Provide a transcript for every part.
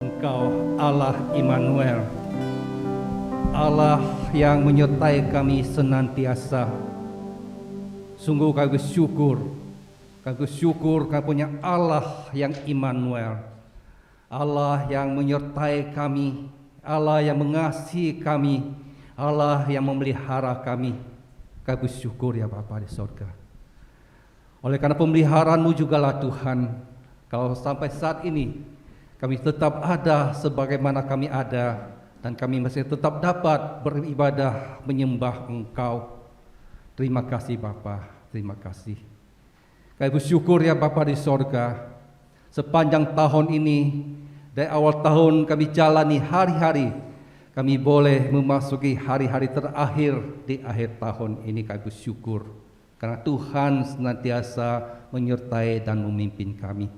Engkau Allah Immanuel, Allah yang menyertai kami senantiasa. Sungguh kami bersyukur kami punya Allah yang Immanuel, Allah yang menyertai kami, Allah yang mengasihi kami, Allah yang memelihara kami. Kami bersyukur ya Bapa di surga. Oleh karena pemeliharaan-Mu jugalah Tuhan, kalau sampai saat ini kami tetap ada sebagaimana kami ada, dan kami masih tetap dapat beribadah menyembah Engkau. Terima kasih Bapa, terima kasih. Kami bersyukur ya Bapa di sorga, sepanjang tahun ini, dari awal tahun kami jalani hari-hari, kami boleh memasuki hari-hari terakhir di akhir tahun ini. Kami bersyukur karena Tuhan senantiasa menyertai dan memimpin kami.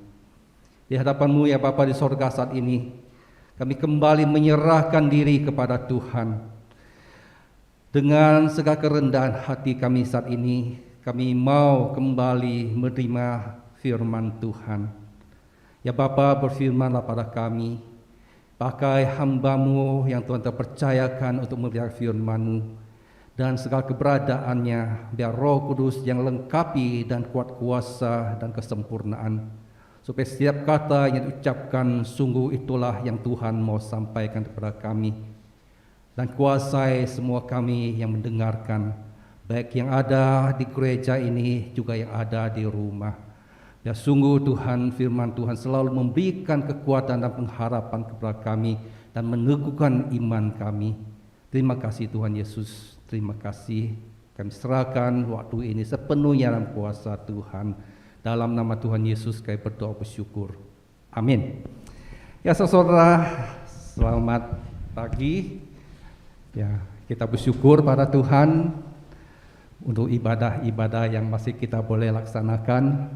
Di hadapan-Mu ya Bapa di sorga saat ini, kami kembali menyerahkan diri kepada Tuhan. Dengan segala kerendahan hati kami saat ini, kami mau kembali menerima firman Tuhan. Ya Bapa, berfirmanlah pada kami, pakai hamba-Mu yang Tuhan terpercayakan untuk memberikan firman-Mu, dan segala keberadaannya, biar Roh Kudus yang lengkapi dan kuat kuasa dan kesempurnaan, supaya setiap kata yang diucapkan sungguh itulah yang Tuhan mau sampaikan kepada kami, dan kuasai semua kami yang mendengarkan, baik yang ada di gereja ini juga yang ada di rumah. Ya sungguh Tuhan, firman Tuhan selalu memberikan kekuatan dan pengharapan kepada kami dan meneguhkan iman kami. Terima kasih Tuhan Yesus, terima kasih. Kami serahkan waktu ini sepenuhnya dalam kuasa Tuhan. Dalam nama Tuhan Yesus kami berdoa bersyukur. Amin. Ya saudara, selamat pagi. Ya, kita bersyukur pada Tuhan untuk ibadah-ibadah yang masih kita boleh laksanakan.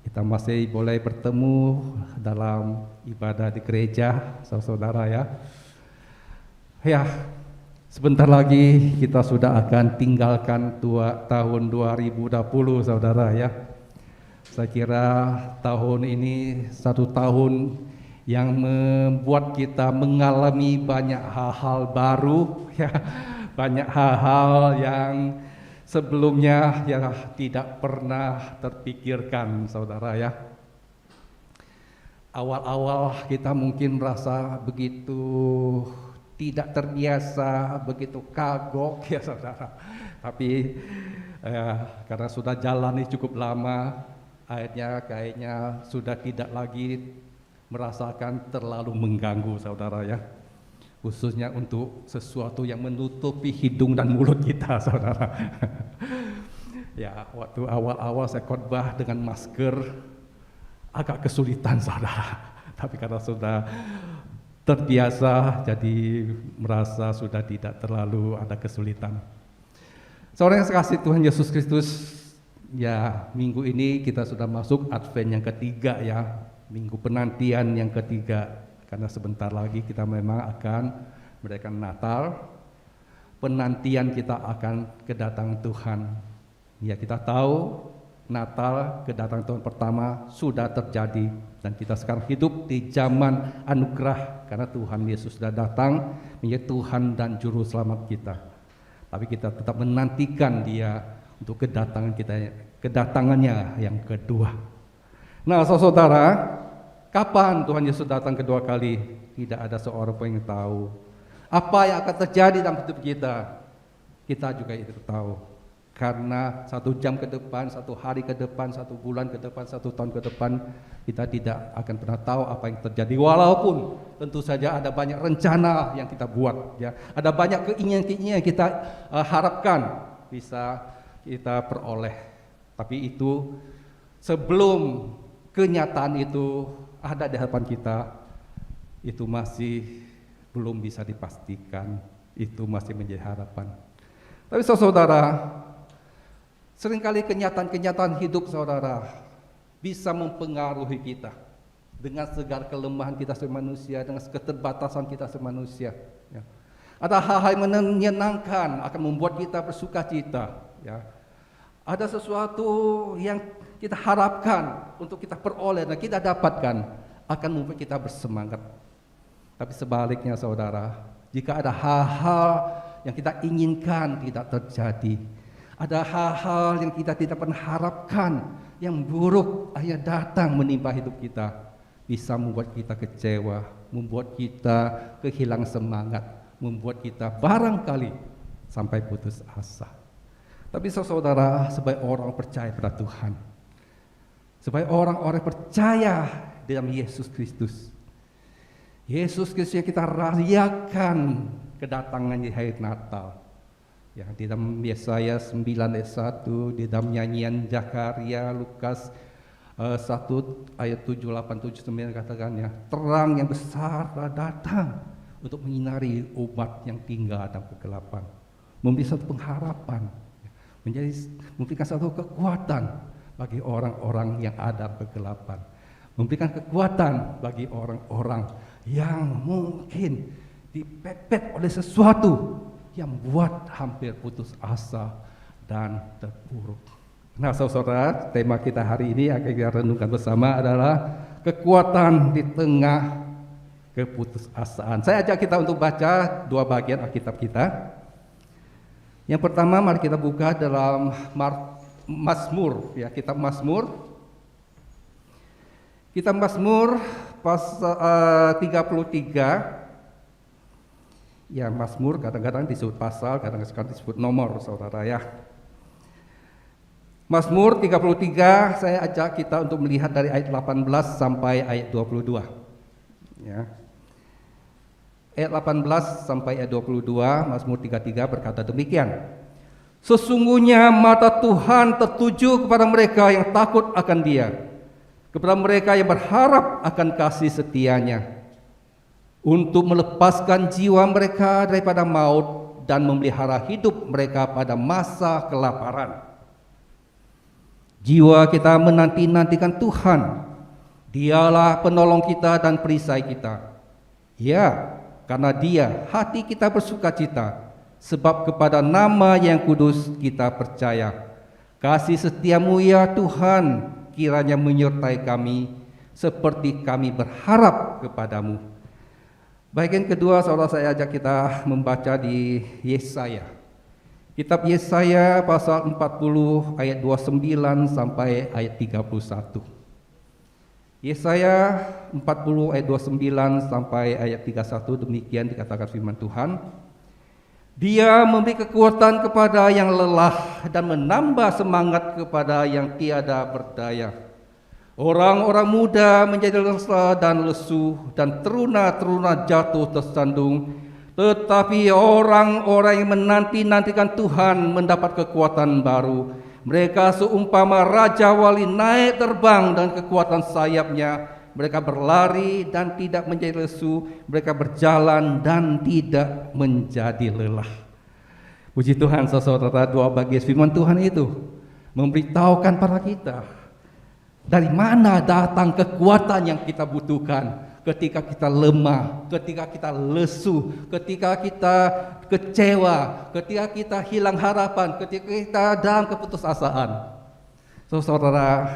Kita masih boleh bertemu dalam ibadah di gereja, saudara ya. Ya, sebentar lagi kita sudah akan tinggalkan tahun 2020, saudara ya. Saya kira tahun ini satu tahun yang membuat kita mengalami banyak hal-hal baru, ya, banyak hal-hal yang sebelumnya ya tidak pernah terpikirkan, saudara ya. Awal-awal kita mungkin merasa begitu tidak terbiasa, begitu kagok ya saudara. Tapi karena sudah jalani cukup lama, akhirnya kayaknya sudah tidak lagi merasakan terlalu mengganggu, saudara ya. Khususnya untuk sesuatu yang menutupi hidung dan mulut kita, saudara. Ya, waktu awal-awal saya khotbah dengan masker agak kesulitan, saudara. Tapi karena sudah terbiasa, jadi merasa sudah tidak terlalu ada kesulitan. Saudara yang sekasih Tuhan Yesus Kristus, ya, minggu ini kita sudah masuk Advent yang ketiga ya, minggu penantian yang ketiga, karena sebentar lagi kita memang akan merayakan Natal. Penantian kita akan kedatangan Tuhan. Ya, kita tahu Natal, kedatangan Tuhan pertama sudah terjadi, dan kita sekarang hidup di zaman anugerah karena Tuhan Yesus sudah datang menjadi Tuhan dan Juru Selamat kita. Tapi kita tetap menantikan Dia untuk kedatangannya yang kedua. Nah, saudara, kapan Tuhan Yesus datang kedua kali? Tidak ada seorang pun yang tahu. Apa yang akan terjadi dalam hidup kita? Kita juga tidak tahu. Karena 1 jam ke depan, 1 hari ke depan, 1 bulan ke depan, 1 tahun ke depan, kita tidak akan pernah tahu apa yang terjadi. Walaupun tentu saja ada banyak rencana yang kita buat, ya, ada banyak keinginan-keinginan yang kita harapkan bisa kita peroleh. Tapi itu sebelum kenyataan itu ada di hadapan kita, itu masih belum bisa dipastikan, itu masih menjadi harapan. Tapi saudara, seringkali kenyataan-kenyataan hidup saudara bisa mempengaruhi kita dengan segala kelemahan kita sebagai manusia, dengan keterbatasan kita sebagai manusia. Ya. Ada hal-hal yang menyenangkan akan membuat kita bersuka cita. Ya. Ada sesuatu yang kita harapkan untuk kita peroleh dan kita dapatkan akan membuat kita bersemangat. Tapi sebaliknya saudara, jika ada hal-hal yang kita inginkan tidak terjadi, ada hal-hal yang kita tidak pernah harapkan, yang buruk akhirnya datang menimpa hidup kita, bisa membuat kita kecewa, membuat kita kehilangan semangat, membuat kita barangkali sampai putus asa. Tapi saudara, sebagai orang percaya pada Tuhan, sebagai orang-orang percaya dalam Yesus Kristus, Yesus Kristus yang kita rayakan kedatangannya di hari Natal. Ya, di dalam Yesaya 9 ayat 1, di dalam nyanyian Zakaria, Lukas 1 ayat 7, 8, 7, 9 katakannya, terang yang besar telah datang untuk menyinari umat yang tinggal dalam kegelapan, memberi satu pengharapan, memberikan satu kekuatan bagi orang-orang yang ada dalam kegelapan, memberikan kekuatan bagi orang-orang yang mungkin dipepet oleh sesuatu yang buat hampir putus asa dan terpuruk. Nah saudara, tema kita hari ini akan kita renungkan bersama adalah kekuatan di tengah keputusasaan. Saya ajak kita untuk baca dua bagian Alkitab kita. Yang pertama, mari kita buka dalam Mazmur, ya, kitab Mazmur. Kitab Mazmur pasal 33. Ya, Mazmur kadang-kadang disebut pasal, kadang-kadang disebut nomor, saudara ya. Mazmur 33, saya ajak kita untuk melihat dari ayat 18 sampai ayat 22. Ya. Ayat 18 sampai ayat 22, Mazmur 33 berkata demikian. Sesungguhnya mata Tuhan tertuju kepada mereka yang takut akan Dia, kepada mereka yang berharap akan kasih setianya, untuk melepaskan jiwa mereka daripada maut dan memelihara hidup mereka pada masa kelaparan. Jiwa kita menanti-nantikan Tuhan, Dialah penolong kita dan perisai kita. Ya, karena Dia hati kita bersukacita, sebab kepada nama yang kudus kita percaya. Kasih setiamu ya Tuhan kiranya menyertai kami, seperti kami berharap kepadamu. Bagian kedua, saudara, saya ajak kita membaca di Yesaya. Kitab Yesaya pasal 40 ayat 29 sampai ayat 31. Yesaya 40 ayat 29 sampai ayat 31, demikian dikatakan firman Tuhan. Dia memberi kekuatan kepada yang lelah dan menambah semangat kepada yang tiada berdaya. Orang-orang muda menjadi lelah dan lesu, dan teruna-teruna jatuh tersandung. Tetapi orang-orang yang menanti-nantikan Tuhan mendapat kekuatan baru. Mereka seumpama Raja Wali naik terbang dan kekuatan sayapnya. Mereka berlari dan tidak menjadi lesu. Mereka berjalan dan tidak menjadi lelah. Puji Tuhan, saudara, dua bagian firman Tuhan itu memberitahukan pada kita dari mana datang kekuatan yang kita butuhkan ketika kita lemah, ketika kita lesu, ketika kita kecewa, ketika kita hilang harapan, ketika kita dalam keputusasaan. Saudara,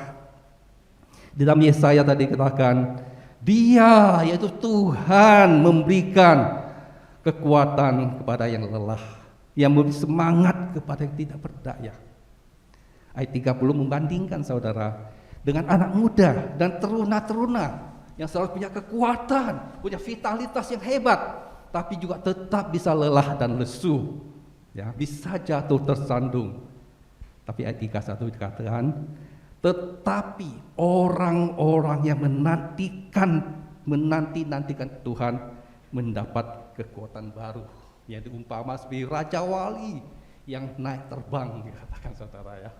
di dalam Yesaya tadi katakan, Dia yaitu Tuhan memberikan kekuatan kepada yang lelah, yang memberi semangat kepada yang tidak berdaya. Ayat 30 membandingkan, saudara, dengan anak muda dan teruna-teruna yang selalu punya kekuatan, punya vitalitas yang hebat, tapi juga tetap bisa lelah dan lesu, ya, bisa jatuh tersandung. Tapi ayat 31 dikatakan, tetapi orang-orang yang menanti-nantikan Tuhan mendapat kekuatan baru, yang diumpama seperti Raja Wali yang naik terbang, dikatakan, saudara ya.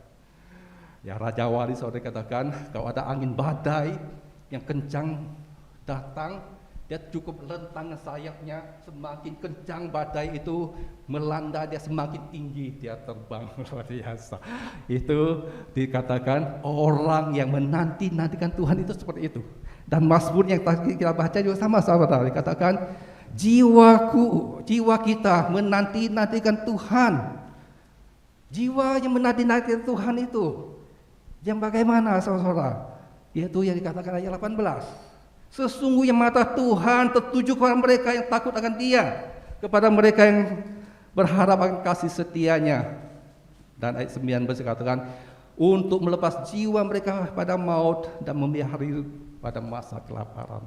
Ya, Raja Wali, saudara, katakan kalau ada angin badai yang kencang datang, dia cukup lentang sayapnya, semakin kencang badai itu melanda dia, semakin tinggi dia terbang, luar biasa. Itu dikatakan orang yang menanti-nantikan Tuhan itu seperti itu. Dan Mazmur yang tadi kita baca juga sama, saudara, dikatakan jiwa kita menanti-nantikan Tuhan. Jiwa yang menanti-nantikan Tuhan itu yang bagaimana, saudara? Yaitu yang dikatakan ayat 18. Sesungguhnya mata Tuhan tertuju kepada mereka yang takut akan Dia, kepada mereka yang berharap akan kasih setianya. Dan ayat 19 katakan, untuk melepas jiwa mereka pada maut dan memelihara pada masa kelaparan.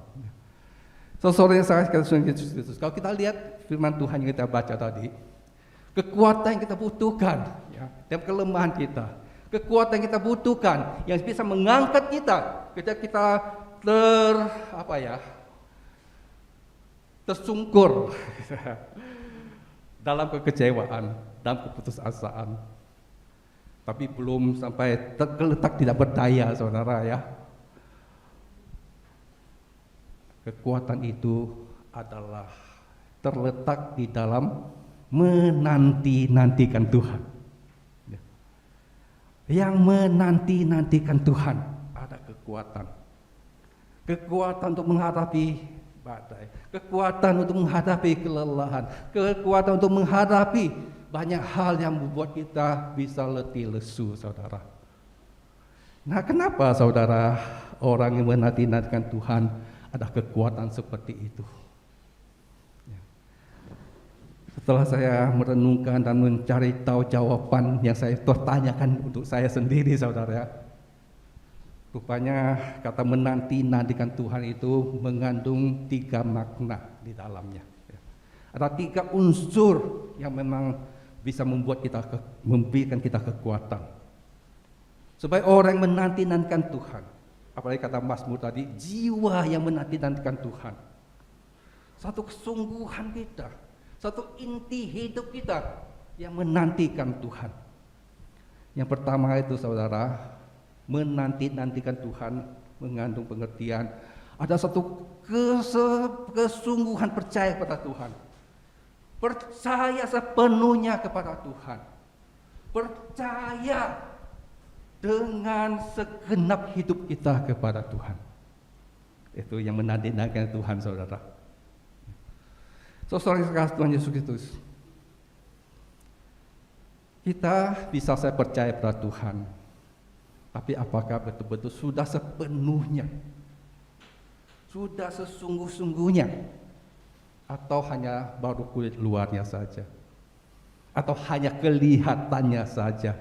Saudara yang saya katakan Yesus Kristus, kalau kita lihat firman Tuhan yang kita baca tadi, kekuatan yang kita butuhkan, ya, dan kelemahan kita, kekuatan yang kita butuhkan yang bisa mengangkat kita ketika kita tersungkur dalam kekecewaan, dalam keputusasaan, tapi belum sampai tergeletak tidak berdaya, saudara ya. Kekuatan itu adalah terletak di dalam menanti-nantikan Tuhan. Yang menanti-nantikan Tuhan ada kekuatan. Kekuatan untuk menghadapi badai, kekuatan untuk menghadapi kelelahan, kekuatan untuk menghadapi banyak hal yang membuat kita bisa letih lesu, saudara. Nah, kenapa saudara orang yang menanti-nantikan Tuhan ada kekuatan seperti itu? Setelah saya merenungkan dan mencari tahu jawaban yang saya tertanyakan untuk saya sendiri, saudara, rupanya kata menanti-nantikan Tuhan itu mengandung 3 makna di dalamnya. Ada 3 unsur yang memang bisa membuat kita memberikan kita kekuatan. Supaya orang yang menanti-nantikan Tuhan, apalagi kata Mazmur tadi, jiwa yang menanti-nantikan Tuhan. Satu kesungguhan kita, satu inti hidup kita yang menantikan Tuhan. Yang pertama itu, saudara, menanti-nantikan Tuhan mengandung pengertian ada satu kesungguhan percaya kepada Tuhan, percaya sepenuhnya kepada Tuhan, percaya dengan segenap hidup kita kepada Tuhan. Itu yang menanti-nantikan Tuhan, saudara. Saudara yang kasih Tuhan Yesus Kristus, kita bisa saya percaya pada Tuhan, tapi apakah betul-betul sudah sepenuhnya, sudah sesungguh-sungguhnya, atau hanya baru kulit luarnya saja, atau hanya kelihatannya saja?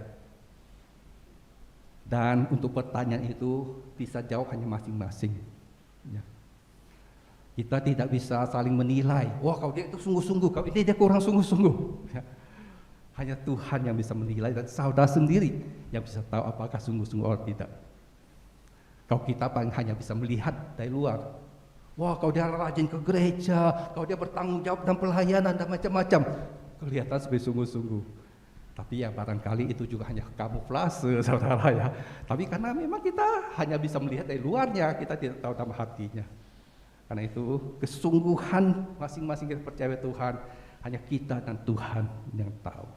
Dan untuk pertanyaan itu bisa jawab hanya masing-masing. Ya. Kita tidak bisa saling menilai, wah kalau dia itu sungguh-sungguh, kalau ini dia kurang sungguh-sungguh. Ya. Hanya Tuhan yang bisa menilai, dan saudara sendiri yang bisa tahu apakah sungguh-sungguh atau tidak. Kalau kita paling hanya bisa melihat dari luar, wah kalau dia rajin ke gereja, kalau dia bertanggung jawab dalam pelayanan dan macam-macam, kelihatan sebagai sungguh-sungguh. Tapi ya barangkali itu juga hanya kamuflase, saudara ya. Tapi karena memang kita hanya bisa melihat dari luarnya, kita tidak tahu dalam hatinya. Karena itu kesungguhan masing-masing kita percaya Tuhan, hanya kita dan Tuhan yang tahu.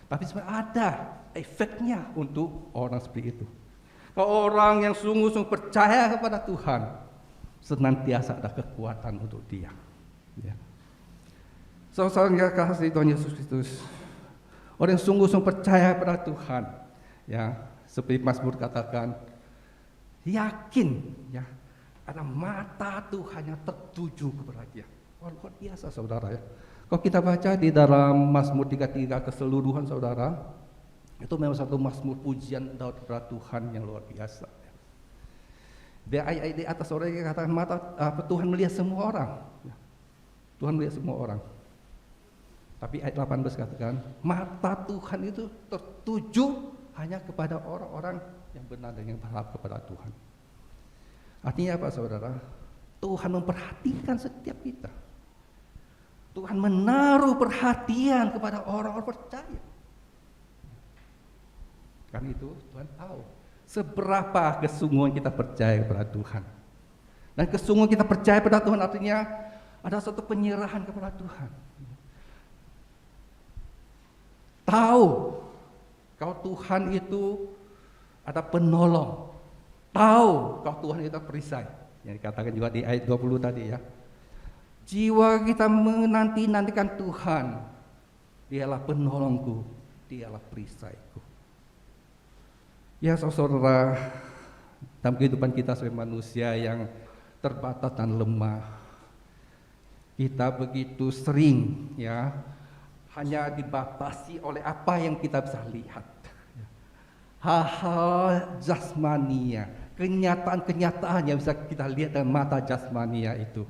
Tapi sebenarnya ada efeknya untuk orang seperti itu. Kalau orang yang sungguh-sungguh percaya kepada Tuhan, senantiasa ada kekuatan untuk dia. Ya. Saudara yang kasih Tuhan Yesus Kristus, orang yang sungguh-sungguh percaya kepada Tuhan, ya, seperti Mazmur katakan, yakin, ya, karena mata Tuhan yang tertuju kepada dia. Wah, luar biasa, saudara ya. Kalau kita baca di dalam Mazmur 33 keseluruhan, saudara, itu memang satu Mazmur pujian Daud kepada Tuhan yang luar biasa. Di ayat di atas, saudara yang katakan Tuhan melihat semua orang. Ya. Tuhan melihat semua orang. Tapi ayat 18 katakan, mata Tuhan itu tertuju hanya kepada orang-orang yang benar dan yang berharap kepada Tuhan. Artinya apa, saudara? Tuhan memperhatikan setiap kita. Tuhan menaruh perhatian kepada orang-orang percaya. Karena itu Tuhan tahu seberapa kesungguhan kita percaya kepada Tuhan. Dan kesungguhan kita percaya kepada Tuhan artinya ada satu penyerahan kepada Tuhan. Tahu kalau Tuhan itu ada penolong. Tahu kalau Tuhan itu perisai. Yang dikatakan juga di ayat 20 tadi ya. Jiwa kita menanti-nantikan Tuhan. Dialah penolongku, dialah perisaiku. Ya saudara, dalam kehidupan kita sebagai manusia yang terbatas dan lemah. Kita begitu sering ya hanya dibatasi oleh apa yang kita bisa lihat. Hal-hal jasmania, kenyataan-kenyataan yang bisa kita lihat dengan mata jasmania itu.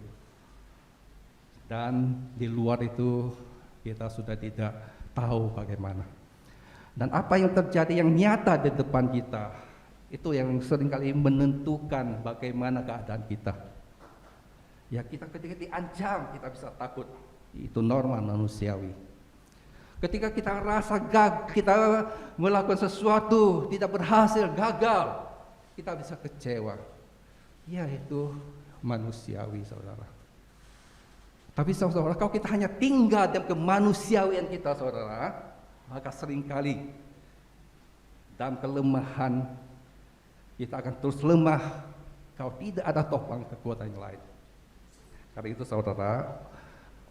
Dan di luar itu kita sudah tidak tahu bagaimana. Dan apa yang terjadi yang nyata di depan kita, itu yang seringkali menentukan bagaimana keadaan kita. Ya kita ketika diancam, kita bisa takut. Itu normal manusiawi. Ketika kita rasa kita melakukan sesuatu, tidak berhasil, gagal, kita bisa kecewa. Ya itu manusiawi, saudara. Tapi saudara, kalau kita hanya tinggal dalam kemanusiawian kita, saudara, maka seringkali dalam kelemahan kita akan terus lemah kalau tidak ada topang kekuatan yang lain. Karena itu saudara,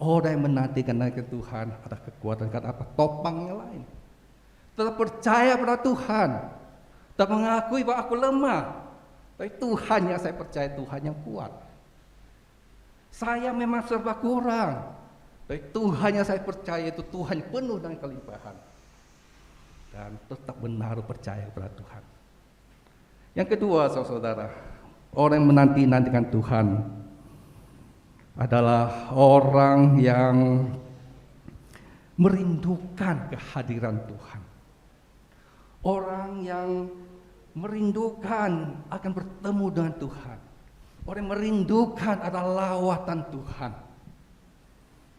orang yang menantikan ke Tuhan ada kekuatan, karena apa? Topangnya lain. Tetap percaya pada Tuhan, tetap mengakui bahwa aku lemah, tapi Tuhan yang saya percaya, Tuhan yang kuat. Saya memang serba kurang, tapi Tuhan yang saya percaya itu Tuhan penuh dengan kelimpahan. Dan tetap menaruh percaya kepada Tuhan. Yang kedua, saudara, orang yang menanti-nantikan Tuhan adalah orang yang merindukan kehadiran Tuhan. Orang yang merindukan akan bertemu dengan Tuhan. Orang yang merindukan adalah lawatan Tuhan.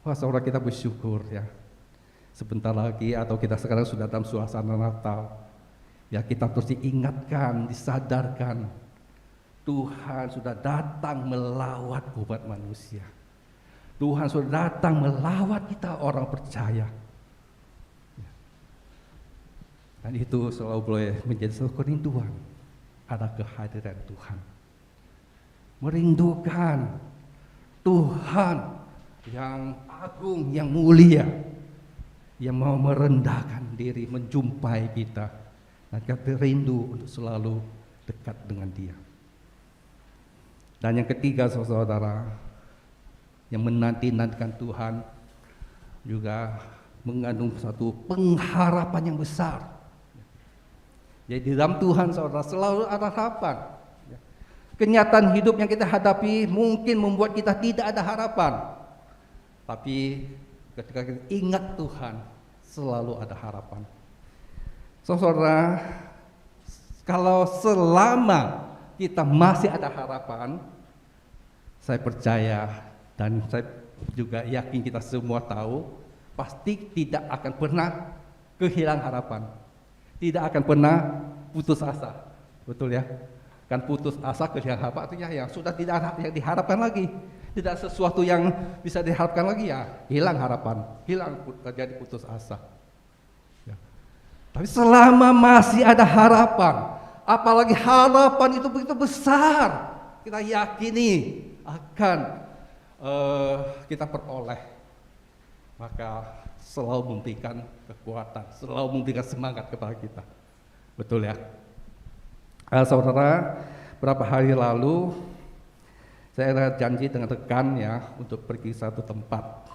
Wah, saudara, kita bersyukur ya. Sebentar lagi atau kita sekarang sudah dalam suasana Natal. Ya, kita terus diingatkan, disadarkan. Tuhan sudah datang melawat umat manusia. Tuhan sudah datang melawat kita orang percaya. Dan itu selalu boleh menjadi satu kerinduan. Ada kehadiran Tuhan. Merindukan Tuhan yang agung, yang mulia, yang mau merendahkan diri menjumpai kita, dan kita rindu untuk selalu dekat dengan Dia. Dan yang ketiga, saudara, yang menanti-nantikan Tuhan juga mengandung satu pengharapan yang besar. Jadi di dalam Tuhan, saudara, selalu ada harapan. Kenyataan hidup yang kita hadapi mungkin membuat kita tidak ada harapan, tapi ketika kita ingat Tuhan, selalu ada harapan. Saudara, kalau selama kita masih ada harapan, saya percaya dan saya juga yakin kita semua tahu, pasti tidak akan pernah kehilangan harapan, tidak akan pernah putus asa. Betul ya? Kan putus asa, kehilangan harapan artinya yang sudah tidak ada yang diharapkan lagi, tidak sesuatu yang bisa diharapkan lagi, ya hilang harapan, hilang, terjadi putus asa ya. Tapi selama masih ada harapan, apalagi harapan itu begitu besar, kita yakini akan kita peroleh, maka selalu memberikan kekuatan, selalu memberikan semangat kepada kita. Betul ya? Saudara, beberapa hari lalu saya ada janji dengan rekan ya untuk pergi satu tempat.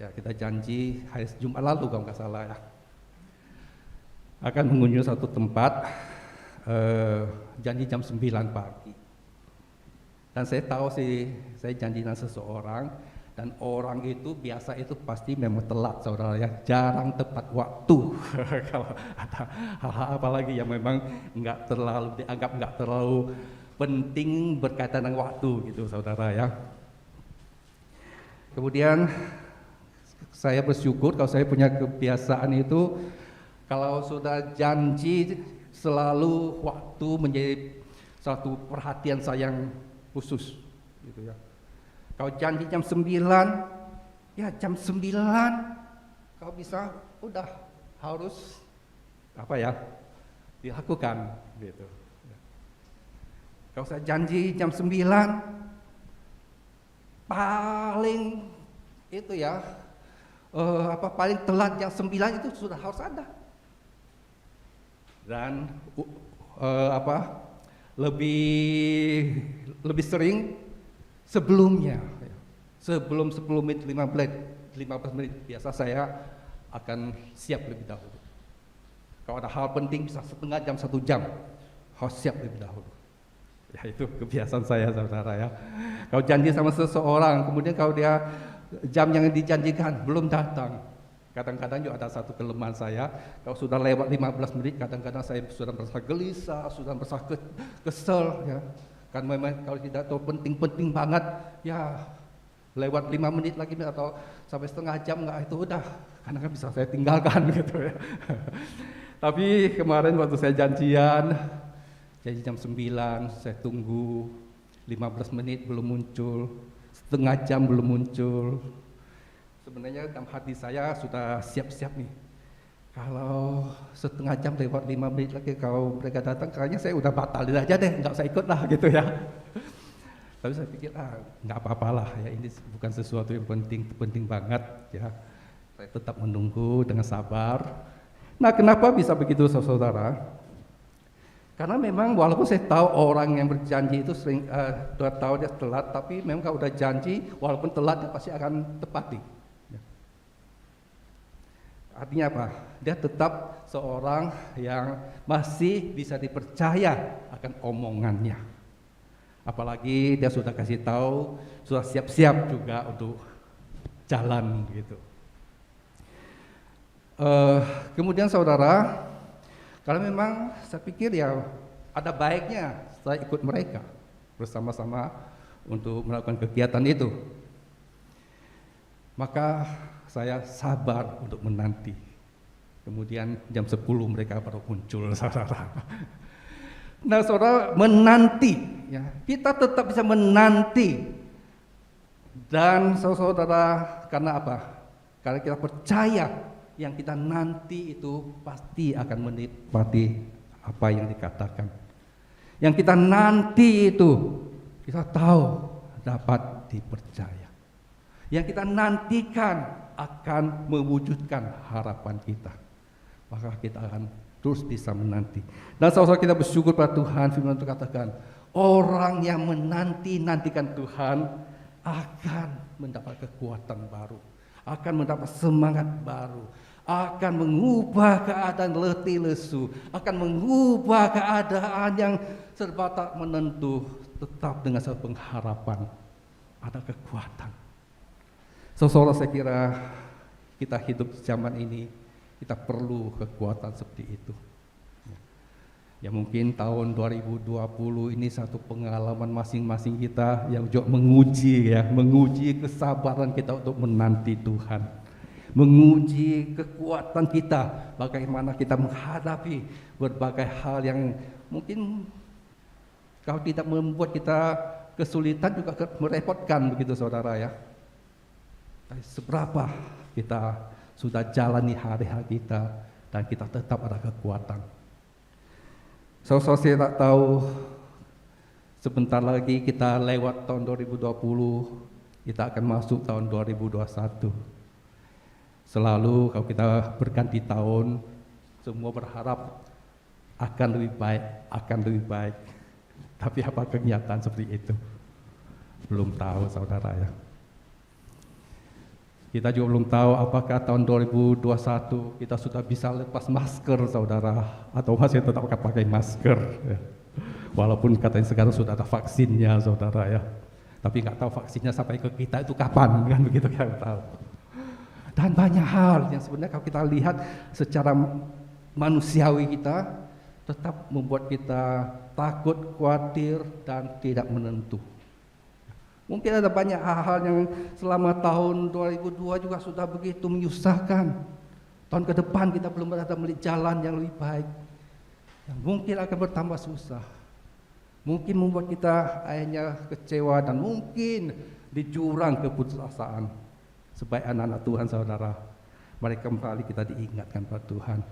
Ya, kita janji hari Jumat lalu kalau nggak salah ya, akan mengunjungi satu tempat, janji jam 9 pagi. Dan saya tahu sih, saya janji dengan seseorang, dan orang itu biasa itu pasti memang telat, saudara ya, jarang tepat waktu. Kalau ada hal-hal apalagi yang memang dianggap nggak terlalu penting berkaitan dengan waktu gitu, saudara ya. Kemudian saya bersyukur kalau saya punya kebiasaan itu, kalau sudah janji selalu waktu menjadi satu perhatian saya yang khusus gitu ya. Kalau janji jam 9, ya jam 9 kalau bisa udah harus dilakukan gitu. Kalau saya janji jam 9, paling itu ya paling telat jam 9 itu sudah harus ada. Dan lebih sering sebelumnya. Sebelum 10 menit, 15 menit biasa saya akan siap lebih dahulu. Kalau ada hal penting bisa setengah jam, 1 jam, harus siap lebih dahulu. Ya itu kebiasaan saya, saudara ya. Kalau janji sama seseorang, kemudian kalau dia jam yang dijanjikan belum datang, kadang-kadang juga ada satu kelemahan saya, kalau sudah lewat 15 menit, kadang-kadang saya sudah merasa gelisah, sudah merasa kesel, ya. Kan memang kalau tidak tahu penting-penting banget, ya lewat 5 menit lagi atau sampai setengah jam itu udah, karena kan bisa saya tinggalkan gitu ya. Tapi kemarin waktu saya janji jam 9, saya tunggu 15 menit belum muncul, setengah jam belum muncul. Sebenarnya dalam hati saya sudah siap-siap nih. Kalau setengah jam lewat 5 menit lagi kalau mereka datang, kayaknya saya udah batalin aja deh, nggak usah ikut lah gitu ya. Tapi saya pikir nggak apa-apalah ya, ini bukan sesuatu yang penting banget ya. Saya tetap menunggu dengan sabar. Nah, kenapa bisa begitu saudara? Karena memang walaupun saya tahu orang yang berjanji itu sering tahu dia telat, tapi memang kalau udah janji walaupun telat dia pasti akan tepati. Ya. Artinya apa? Dia tetap seorang yang masih bisa dipercaya akan omongannya. Apalagi dia sudah kasih tahu, sudah siap-siap juga untuk jalan gitu. Kemudian saudara, kalau memang saya pikir ya ada baiknya saya ikut mereka bersama-sama untuk melakukan kegiatan itu. Maka saya sabar untuk menanti. Kemudian jam 10 mereka baru muncul, saudara. Nah, saudara, menanti, ya, kita tetap bisa menanti. Dan saudara, karena apa? Karena kita percaya yang kita nanti itu pasti akan menikmati apa yang dikatakan. Yang kita nanti itu kita tahu dapat dipercaya. Yang kita nantikan akan mewujudkan harapan kita. Maka kita akan terus bisa menanti. Dan saudara, kita bersyukur pada Tuhan, firman Tuhan katakan, orang yang menanti-nantikan Tuhan akan mendapat kekuatan baru, akan mendapat semangat baru, akan mengubah keadaan letih lesu, akan mengubah keadaan yang serba tak menentu, tetap dengan satu pengharapan, ada kekuatan. Saudara, saya kira kita hidup zaman ini, kita perlu kekuatan seperti itu. Ya mungkin tahun 2020 ini satu pengalaman masing-masing kita yang juga menguji kesabaran kita untuk menanti Tuhan, menguji kekuatan kita, bagaimana kita menghadapi berbagai hal yang mungkin kalau tidak membuat kita kesulitan juga merepotkan begitu saudara ya. Tapi seberapa kita sudah jalani hari-hari kita dan kita tetap ada kekuatan. Saya tak tahu sebentar lagi kita lewat tahun 2020, kita akan masuk tahun 2021. Selalu kalau kita berganti tahun, semua berharap akan lebih baik. Tapi apa kenyataan seperti itu? Belum tahu saudara ya. Kita juga belum tahu apakah tahun 2021 kita sudah bisa lepas masker saudara, atau masih tetap pakai masker ya. Walaupun katanya sekarang sudah ada vaksinnya saudara ya, tapi nggak tahu vaksinnya sampai ke kita itu kapan, kan begitu kita tahu. Dan banyak hal yang sebenarnya kalau kita lihat secara manusiawi kita tetap membuat kita takut, khawatir, dan tidak menentu. Mungkin ada banyak hal-hal yang selama tahun 2002 juga sudah begitu menyusahkan. Tahun ke depan kita belum ada melihat jalan yang lebih baik, yang mungkin akan bertambah susah. Mungkin membuat kita akhirnya kecewa dan mungkin di jurang keputusasaan. Sebaik anak-anak Tuhan saudara, mari kembali kita diingatkan pada Tuhan.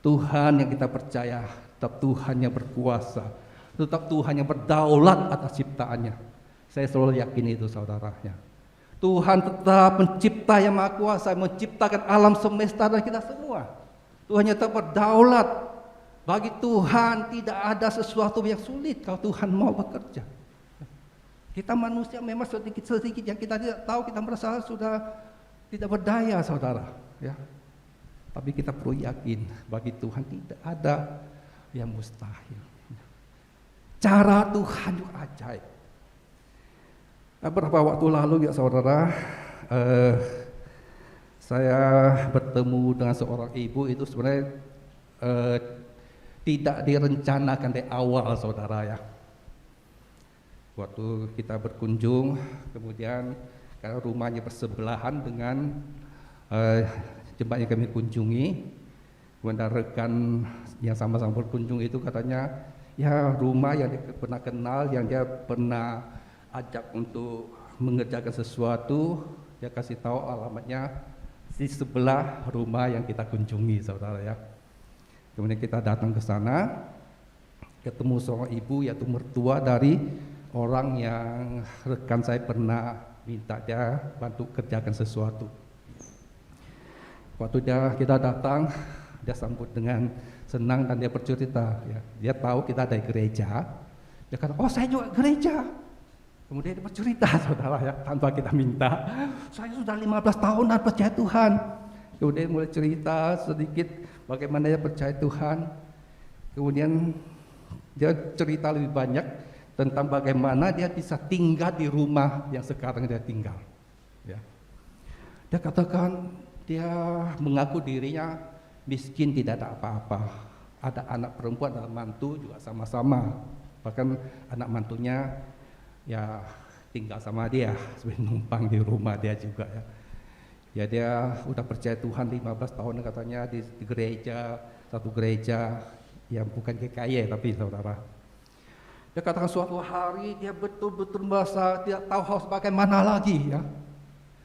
Tuhan yang kita percaya, tetap Tuhan yang berkuasa, tetap Tuhan yang berdaulat atas ciptaannya. Saya selalu yakin itu saudaranya. Tuhan tetap pencipta yang maha kuasa, menciptakan alam semesta dan kita semua. Tuhan yang tetap berdaulat. Bagi Tuhan tidak ada sesuatu yang sulit kalau Tuhan mau bekerja. Kita manusia memang sedikit-sedikit yang kita tidak tahu, kita merasa sudah tidak berdaya, saudara. Ya. Tapi kita perlu yakin, bagi Tuhan tidak ada yang mustahil. Cara Tuhan juga ajaib. Beberapa waktu lalu ya saudara, saya bertemu dengan seorang ibu, itu sebenarnya tidak direncanakan dari awal, saudara ya. Waktu kita berkunjung, kemudian karena rumahnya bersebelahan dengan jemaat yang kami kunjungi, kemudian rekan yang sama-sama berkunjung itu katanya, ya rumah yang dia pernah kenal, yang dia pernah ajak untuk mengerjakan sesuatu, dia kasih tahu alamatnya di sebelah rumah yang kita kunjungi, saudara ya. Kemudian kita datang ke sana, ketemu seorang ibu yaitu mertua dari orang yang rekan saya pernah minta dia bantu kerjakan sesuatu. Waktu kita datang, dia sambut dengan senang dan dia bercerita. Ya. Dia tahu kita dari gereja. Dia kata, oh saya juga gereja. Kemudian dia bercerita, saudara ya, tanpa kita minta. Saya sudah 15 tahun dan percaya Tuhan. Kemudian mulai cerita sedikit bagaimana dia percaya Tuhan. Kemudian dia cerita lebih banyak tentang bagaimana dia bisa tinggal di rumah yang sekarang dia tinggal. Ya. Dia katakan dia mengaku dirinya miskin, tidak ada apa-apa. Ada anak perempuan dan mantu juga sama-sama. Bahkan anak mantunya ya tinggal sama dia, sebagai numpang di rumah dia juga ya. Ya dia udah percaya Tuhan 15 tahun katanya di gereja, satu gereja yang bukan GKY tapi saudara. Dia katakan suatu hari dia betul-betul merasa tidak tahu harus bagaimana lagi ya.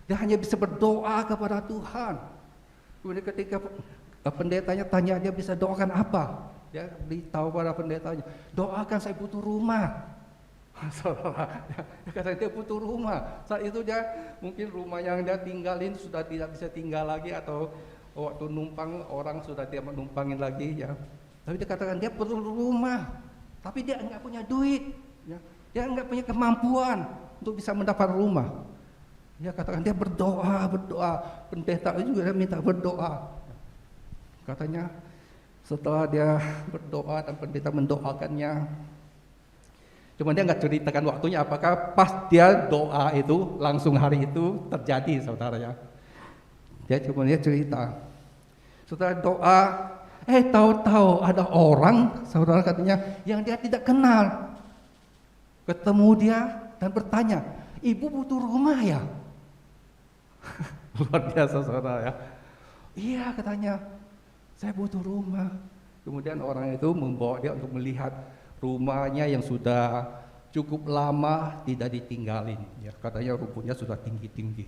Dia hanya bisa berdoa kepada Tuhan. Kemudian ketika pendetanya tanya dia bisa doakan apa, dia beritahu pada pendetanya, doakan saya butuh rumah. Saudara, dia kata dia butuh rumah. Saat itu dia mungkin rumah yang dia tinggalin sudah tidak bisa tinggal lagi, atau waktu numpang orang sudah tidak menumpangin lagi ya. Tapi dia katakan dia perlu rumah, tapi dia enggak punya duit, ya. Dia enggak punya kemampuan untuk bisa mendapat rumah. Dia katakan dia berdoa, pendeta juga dia minta berdoa. Katanya setelah dia berdoa dan pendeta mendoakannya, cuma dia nggak ceritakan waktunya apakah pas dia doa itu langsung hari itu terjadi, saudara ya. Dia cerita setelah doa, tahu-tahu ada orang, saudara katanya, yang dia tidak kenal ketemu dia dan bertanya, ibu butuh rumah ya? Luar biasa, saudara ya. Iya katanya, saya butuh rumah. Kemudian orang itu membawa dia untuk melihat rumahnya yang sudah cukup lama tidak ditinggalin. Ya, katanya rumputnya sudah tinggi-tinggi.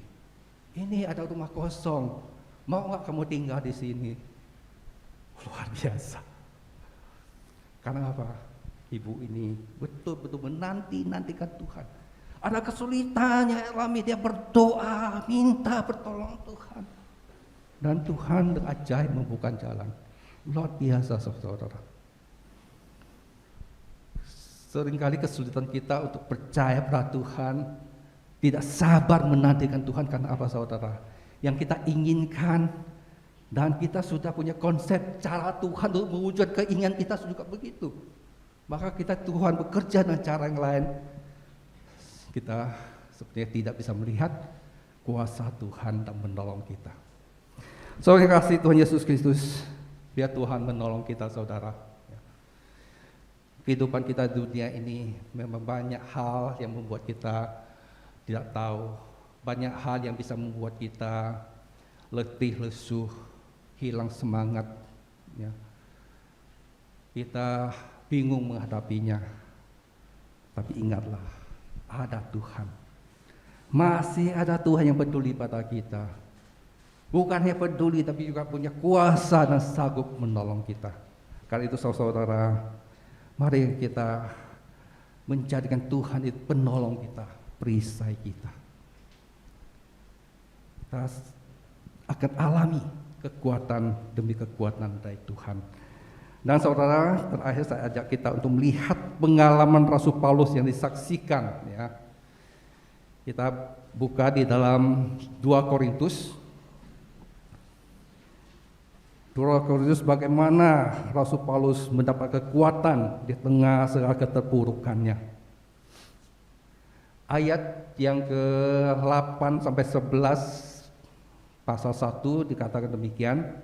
Ini ada rumah kosong, mau nggak kamu tinggal di sini? Luar biasa. Karena apa? Ibu ini betul-betul menantikan Tuhan. Ada kesulitan yang alami, dia berdoa, minta pertolongan Tuhan. Dan Tuhan dengan ajaib membuka jalan. Luar biasa, saudara. Seringkali kesulitan kita untuk percaya pada Tuhan, tidak sabar menantikan Tuhan karena apa, saudara? Yang kita inginkan dan kita sudah punya konsep cara Tuhan untuk mewujudkan keinginan kita juga begitu. Maka kita Tuhan bekerja dengan cara yang lain. Kita sepertinya tidak bisa melihat kuasa Tuhan dan menolong kita. Saudara kasih Tuhan Yesus Kristus, biar Tuhan menolong kita, saudara. Kehidupan kita di dunia ini memang banyak hal yang membuat kita tidak tahu, banyak hal yang bisa membuat kita letih, lesu, hilang semangat. Ya. Kita bingung menghadapinya. Tapi ingatlah, ada Tuhan. Masih ada Tuhan yang peduli pada kita. Bukannya peduli, tapi juga punya kuasa dan sanggup menolong kita. Karena itu saudara, mari kita menjadikan Tuhan itu penolong kita, perisai kita. Kita akan alami kekuatan demi kekuatan dari Tuhan. Dan saudara, terakhir saya ajak kita untuk melihat pengalaman Rasul Paulus yang disaksikan. Ya. Kita buka di dalam 2 Korintus. 2 Korintus bagaimana Rasul Paulus mendapat kekuatan di tengah segala keterpurukannya. Ayat yang ke-8 sampai 11 pasal 1 dikatakan demikian.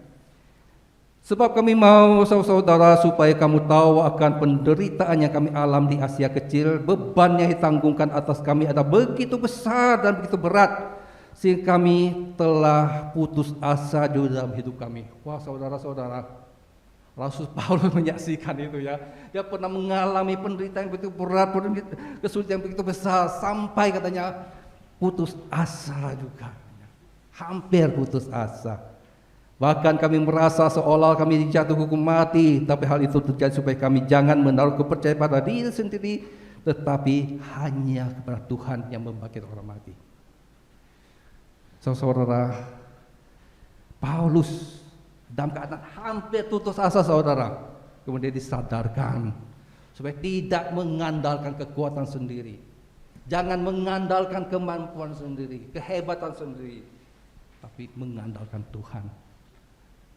Sebab kami mau saudara supaya kamu tahu akan penderitaan yang kami alam di Asia Kecil, beban yang ditanggungkan atas kami adalah begitu besar dan begitu berat, sehingga kami telah putus asa di dalam hidup kami. Wah saudara-saudara, Rasul Paulus menyaksikan itu ya. Dia pernah mengalami penderitaan yang begitu berat, kesulitan yang begitu besar, sampai katanya putus asa juga. Hampir putus asa. Bahkan kami merasa seolah kami dijatuh hukum mati, tapi hal itu terjadi supaya kami jangan menaruh kepercayaan pada diri sendiri, tetapi hanya kepada Tuhan yang membangkitkan orang mati. Saudara, Paulus dalam keadaan hampir putus asa saudara, kemudian disadarkan supaya tidak mengandalkan kekuatan sendiri, jangan mengandalkan kemampuan sendiri, kehebatan sendiri, tapi mengandalkan Tuhan.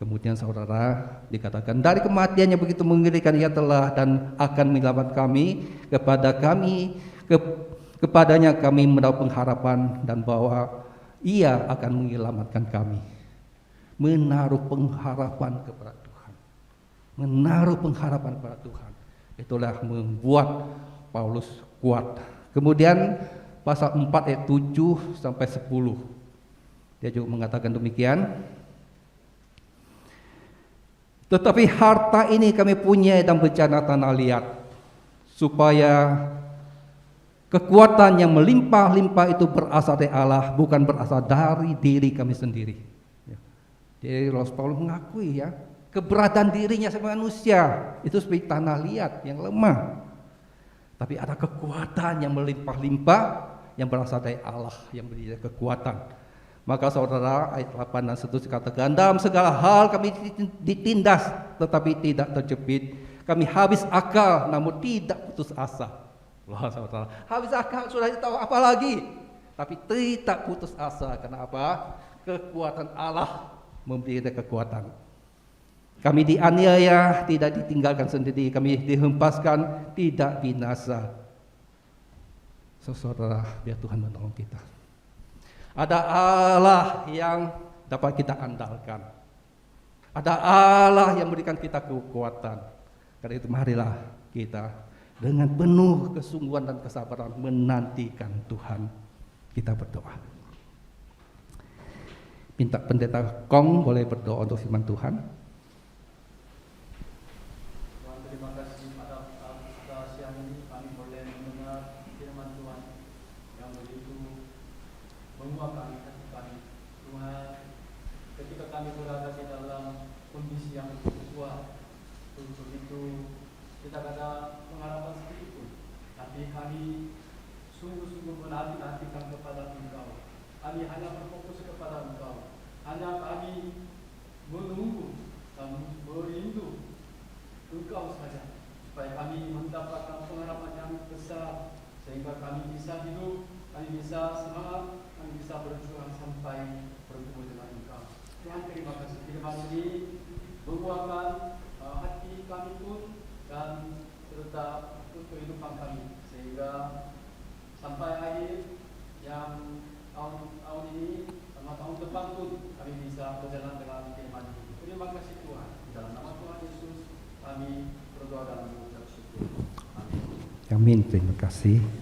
Kemudian saudara dikatakan dari kematian yang begitu mengerikan ia telah dan akan menyelamatkan kepadanya kami mendapat pengharapan dan bahwa ia akan menyelamatkan kami. Menaruh pengharapan kepada Tuhan. Menaruh pengharapan kepada Tuhan. Itulah membuat Paulus kuat. Kemudian pasal 4 ayat 7 sampai 10. Dia juga mengatakan demikian. Tetapi harta ini kami punya dan bencana tanah liat, supaya kekuatan yang melimpah-limpah itu berasal dari Allah, bukan berasal dari diri kami sendiri. Jadi Rasul Paulus mengakui ya, keberadaan dirinya sebagai manusia itu seperti tanah liat yang lemah. Tapi ada kekuatan yang melimpah-limpah yang berasal dari Allah yang beri kekuatan. Maka saudara, ayat 8 dan seterusnya dikatakan, dalam segala hal kami ditindas tetapi tidak terjepit, kami habis akal namun tidak putus asa. Wah saudara, habis akal sudah tahu apa lagi, tapi tidak putus asa. Kenapa? Kekuatan Allah memberi kekuatan. Kami dianiaya, tidak ditinggalkan sendiri, kami dihempaskan, tidak binasa. Saudara, biar Tuhan menolong kita. Ada Allah yang dapat kita andalkan. Ada Allah yang memberikan kita kekuatan. Karena itu marilah kita dengan penuh kesungguhan dan kesabaran menantikan Tuhan. Kita berdoa. Minta pendeta Kong boleh berdoa untuk firman Tuhan. Tuhan, terima kasih pada siang ini kami boleh mendengar firman Tuhan yang begitu menguatkan hati kami. Tuhan, ketika kami berada di dalam kondisi yang kuat, untuk itu kita ada pengharapan sedikit pun, tapi kami sungguh-sungguh menanti-nantikan kepada Engkau. Kami hanya berfokus kepada Engkau, hanya kami menunggu dan merindu Engkau saja, supaya kami mendapatkan pengharapan yang besar, sehingga kami bisa hidup, kami bisa semangat, kami bisa berjuang sampai bertemu dengan Engkau. Tuhan, terima kasih. Firman ini menguatkan hati kami pun dan serta untuk kehidupan kami, sehingga sampai akhir yang tahun ini sama tahun depan pun kami bisa berjalan dengan firman ini. Terima kasih Tuhan. Dalam nama Tuhan Yesus kami berdoa dan mengucap syukur. Amin. Amin. Terima kasih.